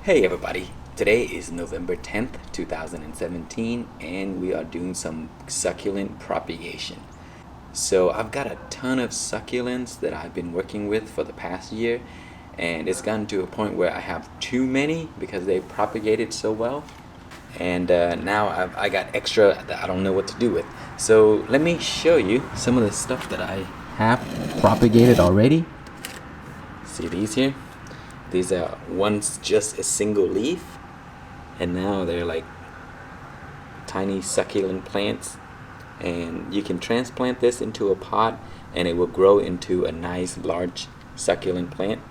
Hey everybody, today is November 10th, 2017, and we are doing some succulent propagation. So I've got a ton of succulents that I've been working with for the past year, and it's gotten to a point where I have too many because they propagated so well, and now I got extra that I don't know what to do with. So let me show you some of the stuff that I have propagated already. See these here? These are once just a single leaf, and now they're like tiny succulent plants, and you can transplant this into a pot and it will grow into a nice large succulent plant.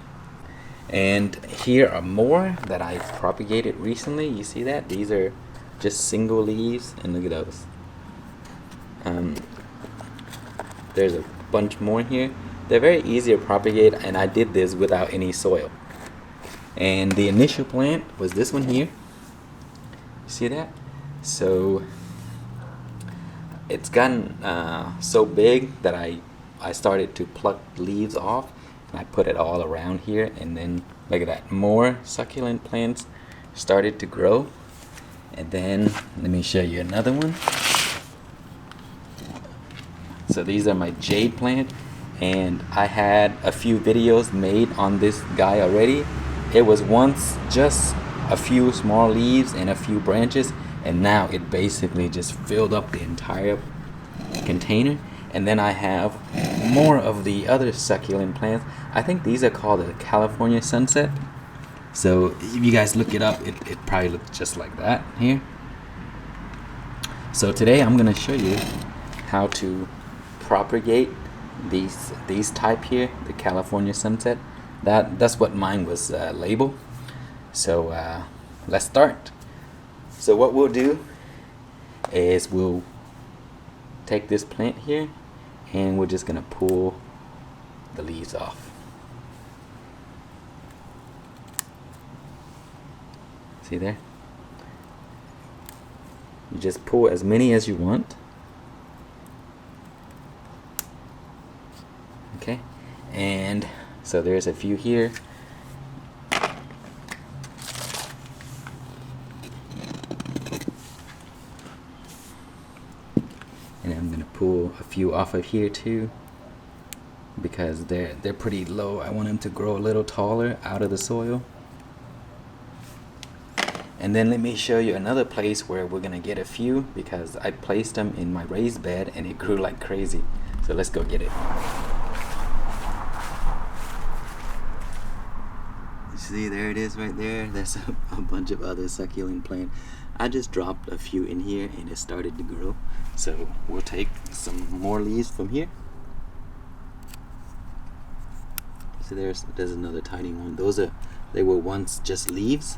And here are more that I propagated recently. You see that? These are just single leaves, and look at those. There's a bunch more here. They're very easy to propagate, and I did this without any soil. And the initial plant was this one here. You see that? So it's gotten so big that I started to pluck leaves off, and I put it all around here, and then look at that, more succulent plants started to grow. And then let me show you another one. So these are my jade plant, and I had a few videos made on this guy already. It was once just a few small leaves and a few branches, and now it basically just filled up the entire container. And then I have more of the other succulent plants. I think these are called the California Sunset. So if you guys look it up, it probably looks just like that here. So today I'm going to show you how to propagate these type here, the California Sunset. That's what mine was labeled. So let's start. So what we'll do is we'll take this plant here, and we're just gonna pull the leaves off. See there? You just pull as many as you want. Okay, and so there's a few here. And I'm gonna pull a few off of here too, because they're pretty low. I want them to grow a little taller out of the soil. And then let me show you another place where we're gonna get a few, because I placed them in my raised bed and it grew like crazy. So let's go get it. See, there it is right there. There's a bunch of other succulent plants. I just dropped a few in here and it started to grow. So we'll take some more leaves from here. So there's another tiny one. They were once just leaves.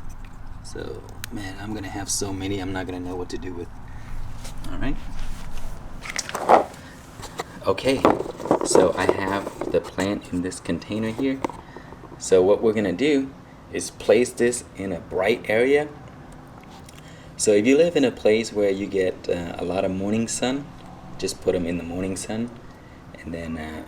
So man, I'm gonna have so many, I'm not gonna know what to do with. Alright. Okay, so I have the plant in this container here. So what we're gonna do is place this in a bright area. So if you live in a place where you get a lot of morning sun, just put them in the morning sun, and then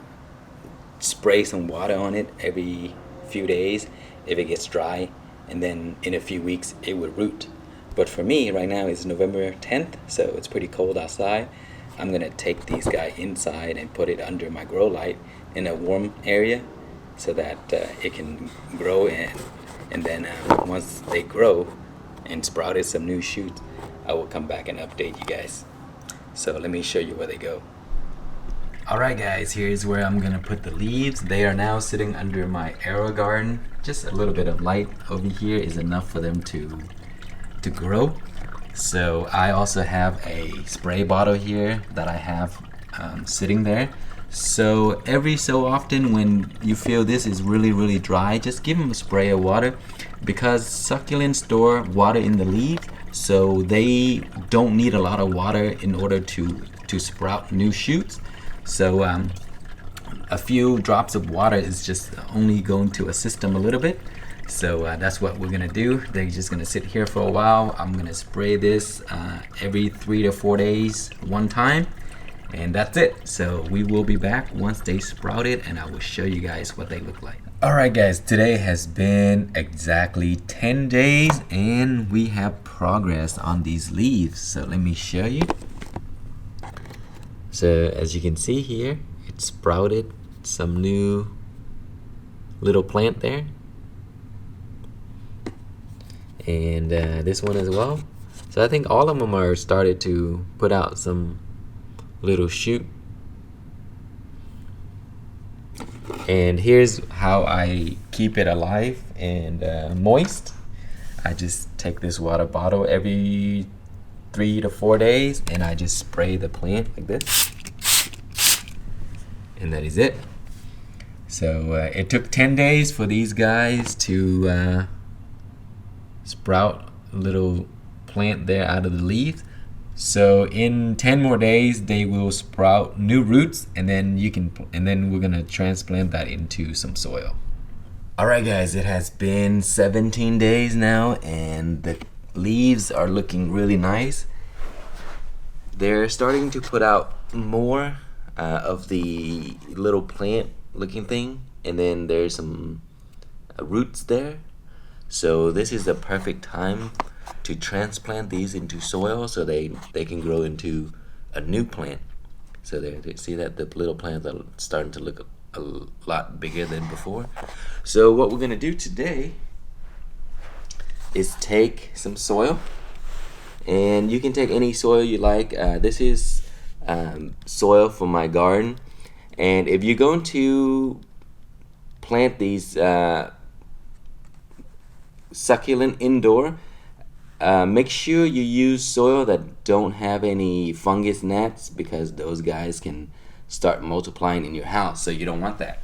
spray some water on it every few days if it gets dry, and then in a few weeks it will root. But for me right now it's November 10th, so it's pretty cold outside. I'm gonna take these guys inside and put it under my grow light in a warm area, so that it can grow, and then once they grow and sprouted some new shoots, I will come back and update you guys. So let me show you where they go. Alright guys, here's where I'm gonna put the leaves. They are now sitting under my arrow garden. Just a little bit of light over here is enough for them to grow. So I also have a spray bottle here that I have sitting there. So every so often when you feel this is really dry, just give them a spray of water, because succulents store water in the leaf, so they don't need a lot of water in order to sprout new shoots. So a few drops of water is just only going to assist them a little bit. So that's what we're gonna do. They're just gonna sit here for a while. I'm gonna spray this every 3 to 4 days one time. And that's it. So we will be back once they sprouted, and I will show you guys what they look like. Alright guys, today has been exactly 10 days and we have progress on these leaves. So let me show you. So as you can see here, it sprouted some new little plant there. And this one as well. So I think all of them are started to put out some little shoot. And here's how I keep it alive and moist. I just take this water bottle every 3 to 4 days and I just spray the plant like this. And that is it. So it took 10 days for these guys to sprout a little plant there out of the leaves. So in 10 more days they will sprout new roots, and then we're gonna transplant that into some soil. Alright guys, it has been 17 days now and the leaves are looking really nice. They're starting to put out more of the little plant looking thing, and then there's some roots there. So this is the perfect time to transplant these into soil so they can grow into a new plant. So there, see that the little plants are starting to look a lot bigger than before. So what we're gonna do today is take some soil, and you can take any soil you like. This is soil from my garden, and if you're going to plant these succulent indoor, make sure you use soil that don't have any fungus gnats, because those guys can start multiplying in your house, so you don't want that.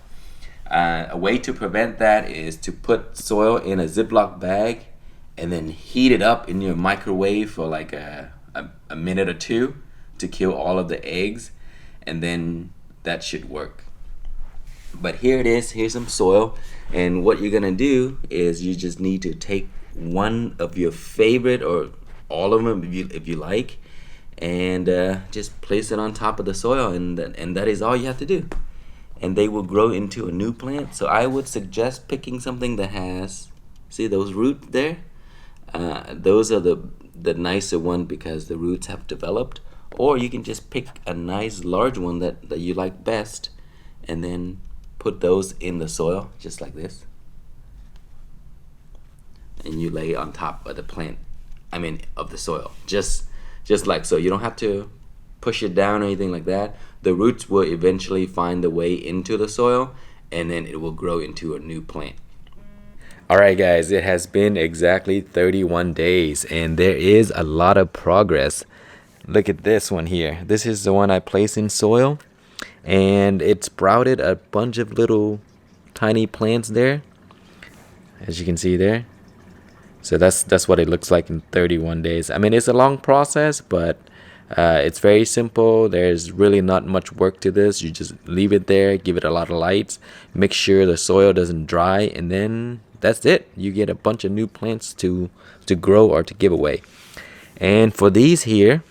A way to prevent that is to put soil in a Ziploc bag and then heat it up in your microwave for like a minute or two to kill all of the eggs, and then that should work. But here it is, here's some soil, and what you're gonna do is you just need to take one of your favorite, or all of them if you like, and just place it on top of the soil, and that is all you have to do, and they will grow into a new plant. So I would suggest picking something that has, see those roots there, those are the nicer one because the roots have developed, or you can just pick a nice large one that you like best, and then put those in the soil just like this, and you lay on top of the plant, of the soil, just like so. You don't have to push it down or anything like that. The roots will eventually find the way into the soil, and then it will grow into a new plant. Alright guys, it has been exactly 31 days and there is a lot of progress. Look at this one here. This is the one I placed in soil, and it sprouted a bunch of little tiny plants there, as you can see there. So that's what it looks like in 31 days. It's a long process, but it's very simple. There's really not much work to this. You just leave it there, give it a lot of lights, make sure the soil doesn't dry, and then that's it. You get a bunch of new plants to grow or to give away. And for these here,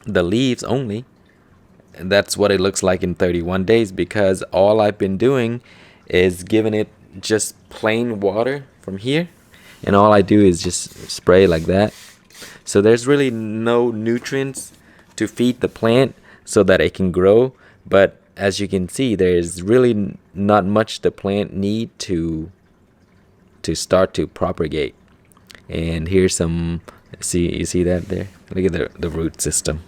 the leaves only, that's what it looks like in 31 days, because all I've been doing is giving it just plain water from here, and all I do is just spray like that. So there's really no nutrients to feed the plant so that it can grow, but as you can see, there's really not much the plant need to start to propagate. And here's some, you see that there? Look at the root system.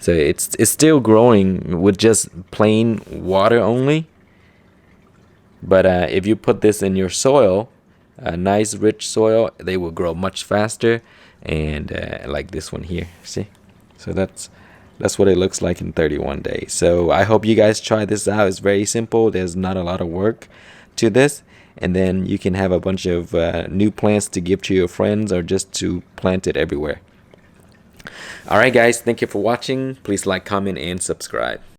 So it's still growing with just plain water only. But if you put this in your soil, a nice rich soil, they will grow much faster. And like this one here, see? So that's what it looks like in 31 days. So I hope you guys try this out. It's very simple. There's not a lot of work to this. And then you can have a bunch of new plants to give to your friends, or just to plant it everywhere. Alright guys, thank you for watching. Please like, comment, and subscribe.